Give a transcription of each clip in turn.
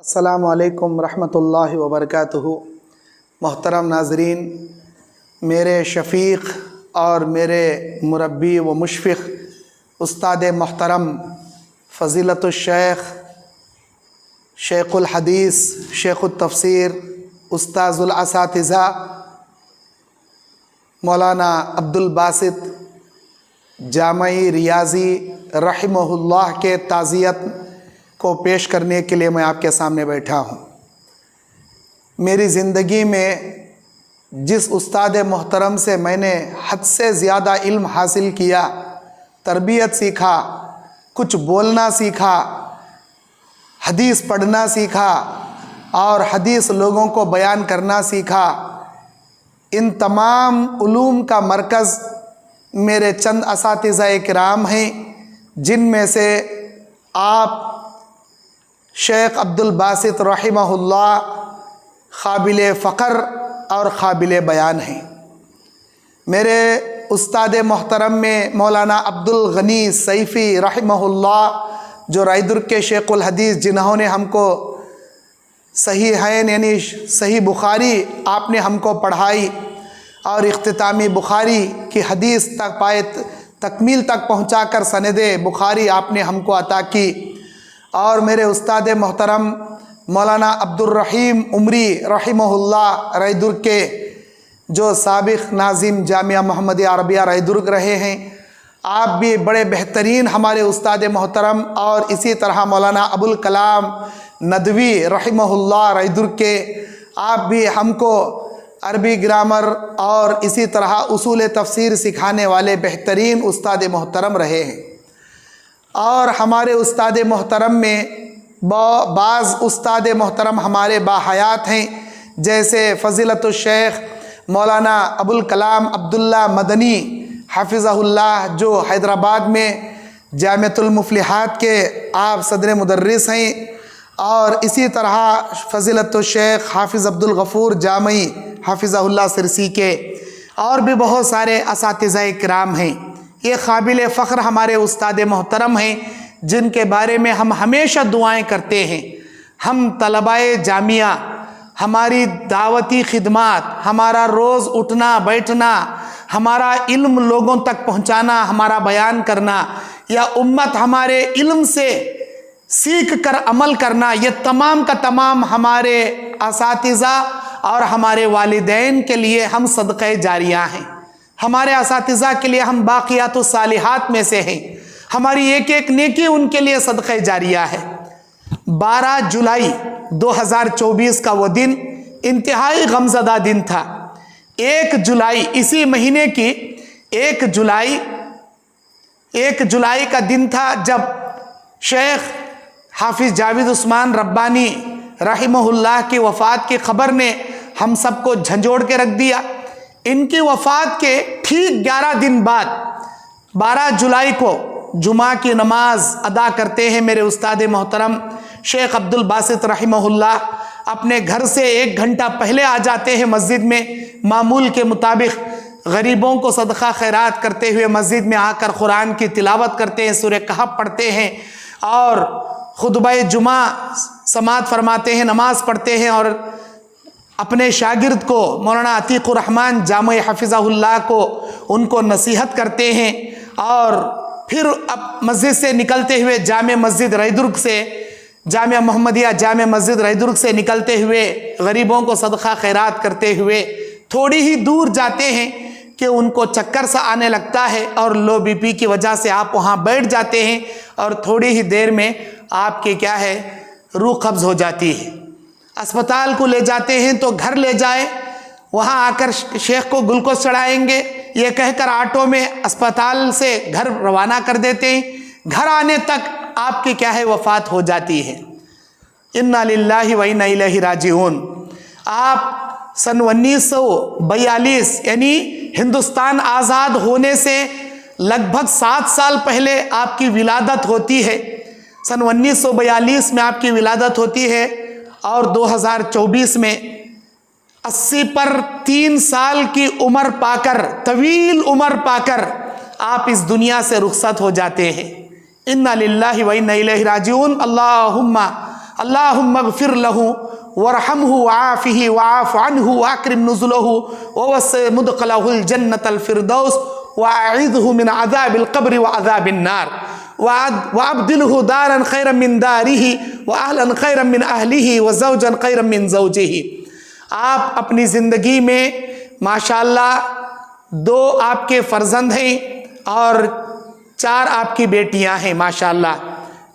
अस्सलामु अलैकुम रहमतुल्लाहि व बरकातुहू। मोहतरम नाज़रीन, मेरे शफ़ीक़ और मेरे मुरब्बी व मुशफ़िक़ उस्ताद मोहतरम फ़ज़ीलतुश्शैख़ शेख़ुल हदीस शेख़ुत तफ़सीर उस्ताज़ुल असातिज़ा मौलाना अब्दुल बासित जामई रियाज़ी रहिमहुल्लाह के ताज़ियत को पेश करने के लिए मैं आपके सामने बैठा हूँ। मेरी ज़िंदगी में जिस उस्ताद मोहतरम से मैंने हद से ज़्यादा इल्म हासिल किया, तरबियत सीखा, कुछ बोलना सीखा, हदीस पढ़ना सीखा और हदीस लोगों को बयान करना सीखा, इन तमाम उलूम का मरकज़ मेरे चंद असातिज़ा किराम हैं, जिनमें से आप शेख अब्दुल बासित रहिमहुल्लाह क़ाबिल फ़ख्र और क़ाबिल बयान हैं। मेरे उस्ताद मोहतरम में मौलाना अब्दुल गनी सैफ़ी रहिमहुल्लाह, जो रायदुर्ग के शेख़ुल हदीस, जिन्होंने हमको सही हैन यानी सही बुखारी आपने हमको पढ़ाई और इख्तितामी बुखारी की हदीस तक पाए तकमील तक पहुँचाकर सनदे बुखारी आपने हमको अता की। और मेरे उस्ताद मोहतरम मौलाना अब्दुल रहीम उमरी रहिमहुल्लाह रायदुर्ग के, जो साबिक़ नाज़िम जामिया मोहम्मदिया अरबिया रायदुर्ग रहे हैं, आप भी बड़े बेहतरीन हमारे उस्ताद मोहतरम। और इसी तरह मौलाना अबुल कलाम नदवी रहिमहुल्लाह रायदुर्ग के, आप भी हमको अरबी ग्रामर और इसी तरह उसूल तफ़सीर सिखाने वाले बेहतरीन उस्ताद मोहतरम रहे हैं। और हमारे उस्ताद मोहतरम में बाज़ उस्ताद मोहतरम हमारे बाहयात हैं, जैसे फ़ज़ीलतुश्शैख़ मौलाना अबुल कलाम अब्दुल्ला मदनी हफ़िज़हुल्लाह, जो हैदराबाद में जामिअतुल मुफ़लिहात के आप सदर मुदर्रिस हैं। और इसी तरह फ़ज़ीलतुश्शैख़ हाफ़िज़ अब्दुल गफ़ूर जामई हफ़िज़हुल्लाह सिरसी के, और भी बहुत सारे असातिज़ा किराम हैं। ये क़ाबिल फ़ख्र हमारे उस्ताद मोहतरम हैं, जिनके बारे में हम हमेशा दुआएं करते हैं। हम तलबाए जामिया, हमारी दावती खिदमत, हमारा रोज़ उठना बैठना, हमारा इल्म लोगों तक पहुँचाना, हमारा बयान करना, या उम्मत हमारे इल्म से सीख कर अमल करना, ये तमाम का तमाम हमारे असातिज़ा और हमारे वालिदैन के लिए हम सदक़े जारिया हैं। हमारे असातिज़ा के लिए हम बाक़ियातुस सालिहात में से हैं। हमारी एक एक नेकी उनके लिए सदक़े जारिया है। 12 जुलाई 2024 का वो दिन इंतहाई गमज़दा दिन था। 1 जुलाई, इसी महीने की 1 जुलाई का दिन था, जब शेख हाफिज़ जावेद उस्मान रब्बानी रहिमहुल्लाह की वफ़ात की ख़बर ने हम सबको झंझोड़ के रख दिया। इनकी वफ़ात के ठीक 11 दिन बाद 12 जुलाई को जुमा की नमाज अदा करते हैं मेरे उस्ताद मोहतरम शेख अब्दुल बासित रहिमहुल्लाह। अपने घर से 1 घंटा पहले आ जाते हैं मस्जिद में, मामूल के मुताबिक गरीबों को सदका खैरात करते हुए मस्जिद में आकर कुरान की तिलावत करते हैं, सूरह कहफ पढ़ते हैं और खुतबा जुमा समात फरमाते हैं, नमाज पढ़ते हैं और अपने शागिर्द को मौलाना अतीकुर रहमान जामई हफ़िज़हुल्लाह को उनको नसीहत करते हैं। और फिर अब मस्जिद से निकलते हुए जामे मस्जिद रायदुर्ग से, जामिया मोहम्मदिया जामे मस्जिद रायदुर्ग से निकलते हुए गरीबों को सदका खैरात करते हुए थोड़ी ही दूर जाते हैं कि उनको चक्कर सा आने लगता है और लो बीपी की वजह से आप वहाँ बैठ जाते हैं और थोड़ी ही देर में आपके क्या है रूह कब्ज़ हो जाती है। अस्पताल को ले जाते हैं तो घर ले जाए, वहाँ आकर शेख को ग्लूकोज चढ़ाएंगे, ये कहकर ऑटो में अस्पताल से घर रवाना कर देते हैं। घर आने तक आपकी क्या है वफ़ात हो जाती है। इन्ना लिल्लाहि व इन्ना इलैहि राजिऊन। आप सन 1942 यानी हिंदुस्तान आज़ाद होने से लगभग 7 साल पहले आपकी विलादत होती है। सन 1942 में आपकी विलादत होती है और 2024 में 80 पर 3 साल की उम्र पाकर, तवील उम्र पाकर आप इस दुनिया से रुखसत हो जाते हैं। इन्ना लिल्लाहि व इन्ना इलैहि राजिऊन। अल्लाहुम्मा اللہم اغفر لہو ورحمہ وعافہ وعاف عنہ واکرم نزلہ ووسع مدخلہ الجنۃ الفردوس واعذہ من عذاب القبر وعذاب النار وابدلہ دارا خیرا من دارہ واہلا خیرا من اہلہ وزوجا خیرا من زوجہ۔ آپ اپنی زندگی میں ماشاءاللہ 2 آپ کے فرزند ہیں اور 4 آپ کی بیٹیاں ہیں ماشاءاللہ،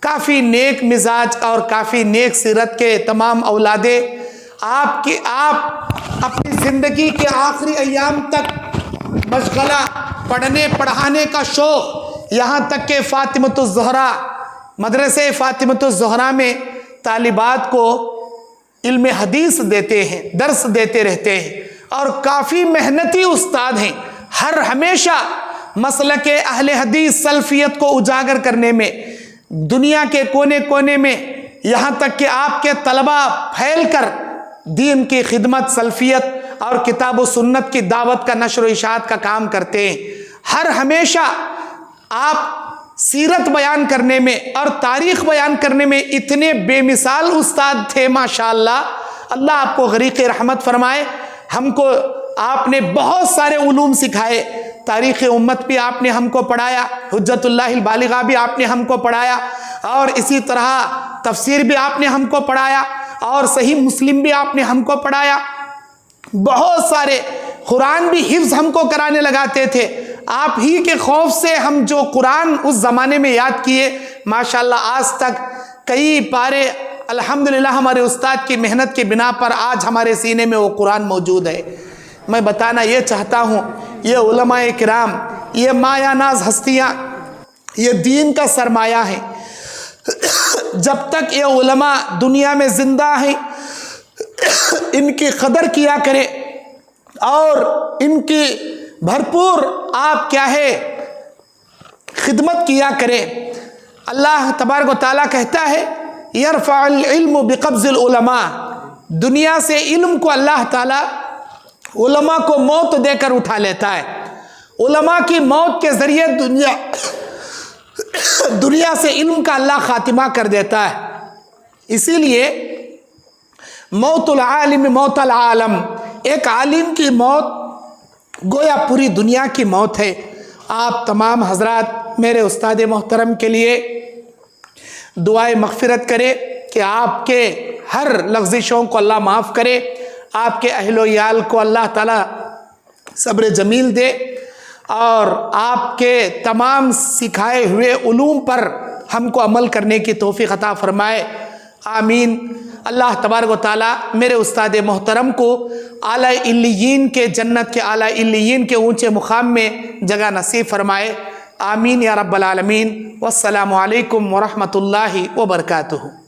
کافی نیک مزاج اور کافی نیک سیرت کے تمام اولادیں۔ آپ اپنی زندگی کے آخری ایام تک مشغلہ پڑھنے پڑھانے کا شوق، یہاں تک کہ فاطمۃ الزہرا مدرسے فاطمۃ الزہرا میں طالبات کو علم حدیث دیتے ہیں، درس دیتے رہتے ہیں اور کافی محنتی استاد ہیں۔ ہمیشہ مسلک اہل حدیث سلفیت کو اجاگر کرنے میں دنیا کے کونے کونے میں، یہاں تک کہ آپ کے طلبہ پھیل کر دین کی خدمت، سلفیت اور کتاب و سنت کی دعوت کا نشر و اشاعت کا کام کرتے ہیں۔ ہمیشہ آپ سیرت بیان کرنے میں اور تاریخ بیان کرنے میں اتنے بے مثال استاد تھے ماشاءاللہ، اللہ آپ کو غریق رحمت فرمائے۔ ہم کو آپ نے بہت سارے علوم سکھائے، تاریخ امت بھی آپ نے ہم کو پڑھایا، حجت اللہ البالغہ بھی آپ نے ہم کو پڑھایا، اور اسی طرح تفسیر بھی آپ نے ہم کو پڑھایا، اور صحیح مسلم بھی آپ نے ہم کو پڑھایا۔ بہت سارے قرآن بھی حفظ ہم کو کرانے لگاتے تھے۔ آپ ہی کے خوف سے ہم جو قرآن اس زمانے میں یاد کیے ماشاءاللہ آج تک کئی پارے الحمدللہ ہمارے استاد کی محنت کی بنا پر آج ہمارے سینے میں وہ قرآن موجود ہے۔ میں بتانا یہ چاہتا ہوں، یہ علماء کرام، یہ مایہ ناز ہستیاں، یہ دین کا سرمایہ ہیں۔ جب تک یہ علماء دنیا میں زندہ ہیں ان کی قدر کیا کرے اور ان کی بھرپور آپ کیا ہے خدمت کیا کرے۔ اللہ تبارک و تعالیٰ کہتا ہے یرفع العلم بقبض العلماء، دنیا سے علم کو اللہ تعالیٰ علماء کو موت دے کر اٹھا لیتا ہے۔ علماء کی موت کے ذریعے دنیا سے علم کا اللہ خاتمہ کر دیتا ہے۔ اسی لیے موت العالم موت العالم، ایک عالم کی موت گویا پوری دنیا کی موت ہے۔ آپ تمام حضرات میرے استاد محترم کے لیے دعائے مغفرت کرے کہ آپ کے ہر لغزشوں کو اللہ معاف کرے، آپ کے اہل و عیال کو اللہ تعالیٰ صبر جمیل دے، اور آپ کے تمام سکھائے ہوئے علوم پر ہم کو عمل کرنے کی توفیق عطا فرمائے، آمین۔ اللہ تبارک و تعالیٰ میرے استاد محترم کو اعلیٰ علیین کے جنت کے اعلیٰ علیین کے اونچے مقام میں جگہ نصیب فرمائے، آمین یا رب العالمین۔ والسلام علیکم ورحمۃ اللہ وبرکاتہ۔